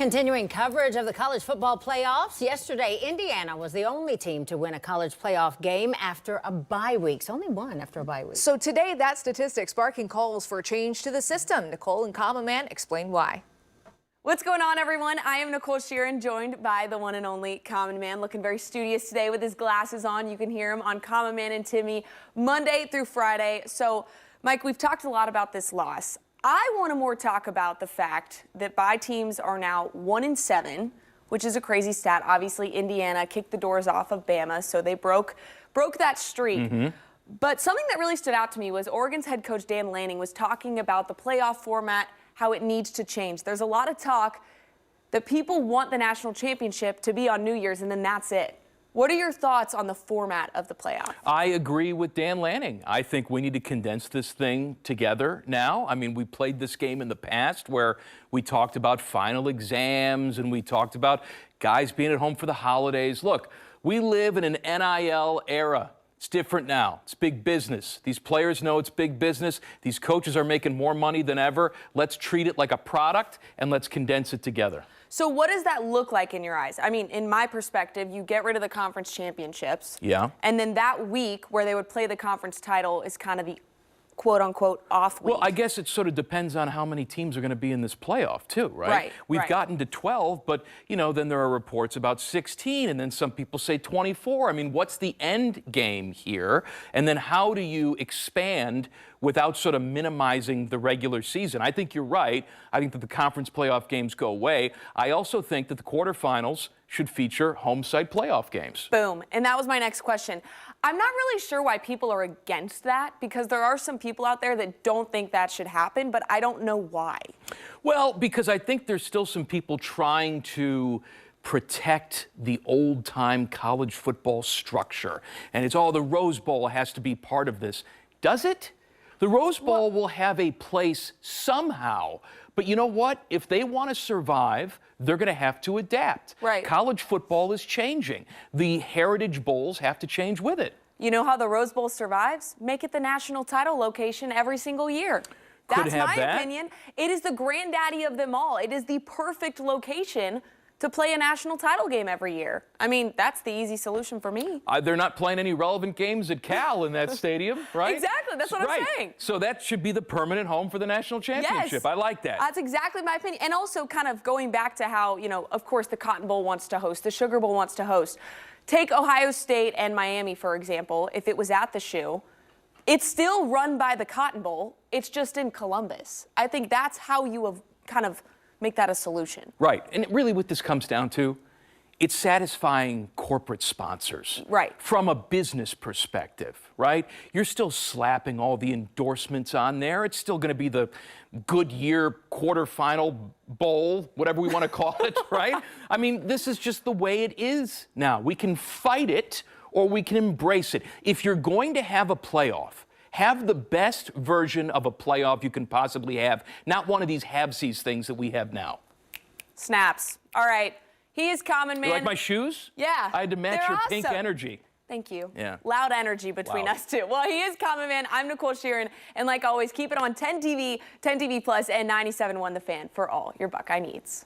Continuing coverage of the college football playoffs. Yesterday, Indiana was the only team to win a college playoff game after a bye week. Only one after a bye week. So today, that statistic sparking calls for a change to the system. Nicole and Common Man explain why. What's going on, everyone? I am Nicole Shearin, joined by the one and only Common Man, looking very studious today with his glasses on. You can hear him on Common Man and Timmy Monday through Friday. So, Mike, we've talked a lot about this loss. I want to more talk about the fact that bye teams are now 1-7, which is a crazy stat. Obviously, Indiana kicked the doors off of Bama, so they broke that streak. But something that really stood out to me was Oregon's head coach Dan Lanning was talking about the playoff format, how it needs to change. There's a lot of talk that people want the national championship to be on New Year's, and then that's it. What are your thoughts on the format of the playoff? I agree with Dan Lanning. I think we need to condense this thing together now. I mean, we played this game in the past where we talked about final exams and we talked about guys being at home for the holidays. Look, we live in an NIL era. It's different now. It's big business. These players know it's big business. These coaches are making more money than ever. Let's treat it like a product and let's condense it together. So what does that look like in your eyes? I mean, in my perspective, you get rid of the conference championships. Yeah. And then that week where they would play the conference title is kind of the quote-unquote off week. Well, I guess it sort of depends on how many teams are going to be in this playoff, too, right? Right. We've gotten to 12, but, you know, then there are reports about 16, and then some people say 24. I mean, what's the end game here? And then how do you expand without sort of minimizing the regular season? I think you're right. I think that the conference playoff games go away. I also think that the quarterfinals should feature home site playoff games. Boom. And that was my next question. I'm not really sure why people are against that, because there are some people out there that don't think that should happen, but I don't know why. Well, because I think there's still some people trying to protect the old-time college football structure. And it's all the Rose Bowl has to be part of this. Does it? The Rose Bowl will have a place somehow. But you know what? If they want to survive, they're going to have to adapt. Right. College football is changing. The Heritage Bowls have to change with it. You know how the Rose Bowl survives? Make it the national title location every single year. That's my opinion. It is the granddaddy of them all. It is the perfect location to play a national title game every year. I mean, that's the easy solution for me. They're not playing any relevant games at Cal in that stadium, right? Exactly, that's what I'm saying. So that should be the permanent home for the national championship. Yes. I like that. That's exactly my opinion. And also kind of going back to how, you know, of course the Cotton Bowl wants to host, the Sugar Bowl wants to host. Take Ohio State and Miami, for example, if it was at the Shoe. It's still run by the Cotton Bowl. It's just in Columbus. I think that's how you have kind of make that a solution. Right. And really what this comes down to, it's satisfying corporate sponsors. Right. From a business perspective, right? You're still slapping all the endorsements on there. It's still going to be the Goodyear quarterfinal bowl, whatever we want to call it, right? I mean, this is just the way it is now. We can fight it or we can embrace it. If you're going to have a playoff, have the best version of a playoff you can possibly have, not one of these halvesies things that we have now. Snaps. All right. He is Common Man. You like my shoes? Yeah. I had to match your pink energy. Thank you. Yeah. Loud energy between us two. Well, he is Common Man. I'm Nicole Shearin. And like always, keep it on 10 TV, 10 TV Plus, and 97.1 The Fan for all your Buckeye needs.